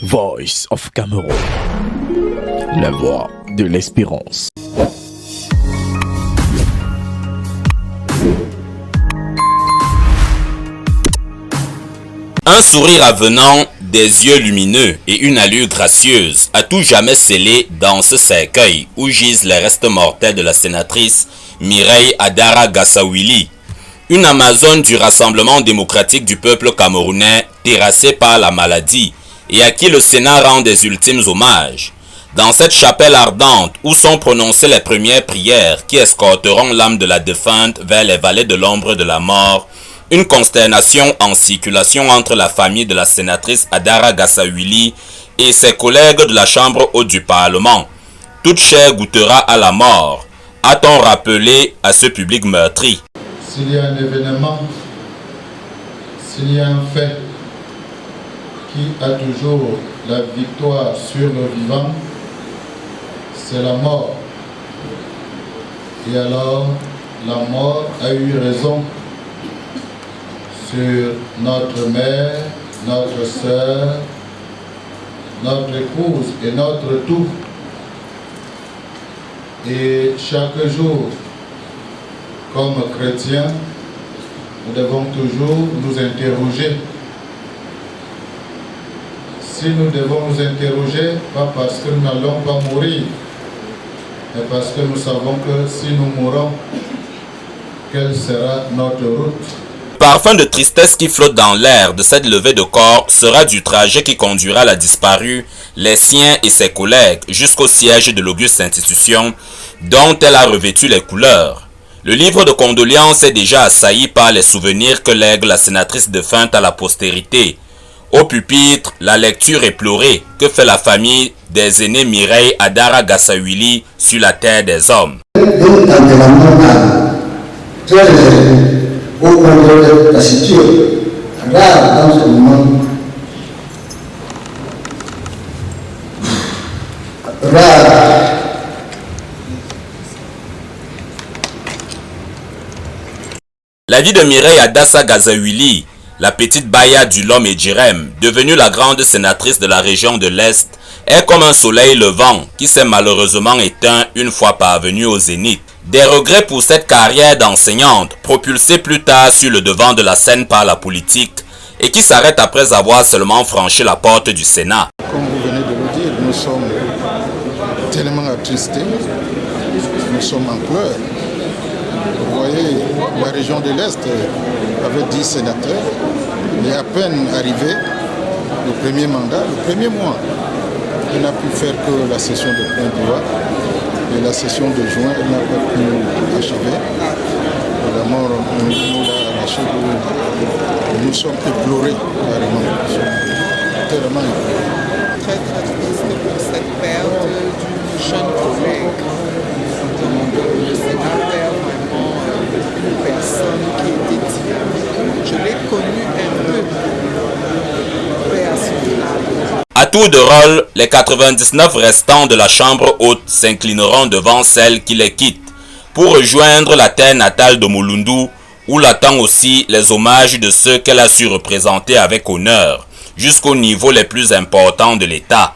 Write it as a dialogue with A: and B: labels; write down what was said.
A: Voice of Cameroun, la voix de l'espérance.
B: Un sourire avenant, des yeux lumineux et une allure gracieuse, à tout jamais scellé dans ce cercueil où gisent les restes mortels de la sénatrice Mireille Adara Gassawili, une Amazone du Rassemblement démocratique du peuple camerounais terrassée par la maladie et à qui le Sénat rend des ultimes hommages. Dans cette chapelle ardente où sont prononcées les premières prières qui escorteront l'âme de la défunte vers les vallées de l'ombre de la mort, une consternation en circulation entre la famille de la sénatrice Adara Gassawili et ses collègues de la Chambre haute du Parlement. Toute chair goûtera à la mort, a-t-on rappelé à ce public meurtri.
C: S'il y a un événement, s'il y a un fait qui a toujours la victoire sur le vivant, c'est la mort. Et alors, la mort a eu raison sur notre mère, notre sœur, notre épouse et notre tout. Et chaque jour, comme chrétiens, nous devons toujours nous interroger. Si nous devons nous interroger, pas parce que nous n'allons pas mourir, mais parce que nous savons que si nous mourons, quelle sera notre route?
B: Parfum de tristesse qui flotte dans l'air de cette levée de corps sera du trajet qui conduira la disparue, les siens et ses collègues jusqu'au siège de l'auguste institution dont elle a revêtu les couleurs. Le livre de condoléances est déjà assailli par les souvenirs que lègue la sénatrice défunte à la postérité. Au pupitre, la lecture éplorée que fait la famille des aînés Mireille Adara Gassawili sur la terre des hommes.
D: Au contrôle de la situation, rare dans ce moment, rare.
B: La vie de Mireille Adassa Gassawili, la petite Baya du Lom et Djirem, devenue la grande sénatrice de la région de l'Est, est comme un soleil levant qui s'est malheureusement éteint une fois parvenu au zénith. Des regrets pour cette carrière d'enseignante, propulsée plus tard sur le devant de la scène par la politique et qui s'arrête après avoir seulement franchi la porte du Sénat.
C: Comme vous venez de le dire, nous sommes tellement attristés, nous sommes en pleurs. Vous voyez, la région de l'Est avait 10 sénateurs, et à peine arrivé le premier mandat, le premier mois, il n'a pu faire que la session de plein pouvoir. Et la session de juin, elle n'a pas pu achever. La mort nous l'a arraché. Nous sommes éplorés, carrément. Nous sommes tellement éplorés.
E: Très très triste pour cette perte d'une jeune collègue. Le Sénat perd vraiment une personne qui était dynamique. Je l'ai connue un peu. Paix à son âme.
B: À tour de rôle, les 99 restants de la chambre haute s'inclineront devant celle qui les quitte pour rejoindre la terre natale de Mulundu où l'attendent aussi les hommages de ceux qu'elle a su représenter avec honneur jusqu'au niveau les plus importants de l'État.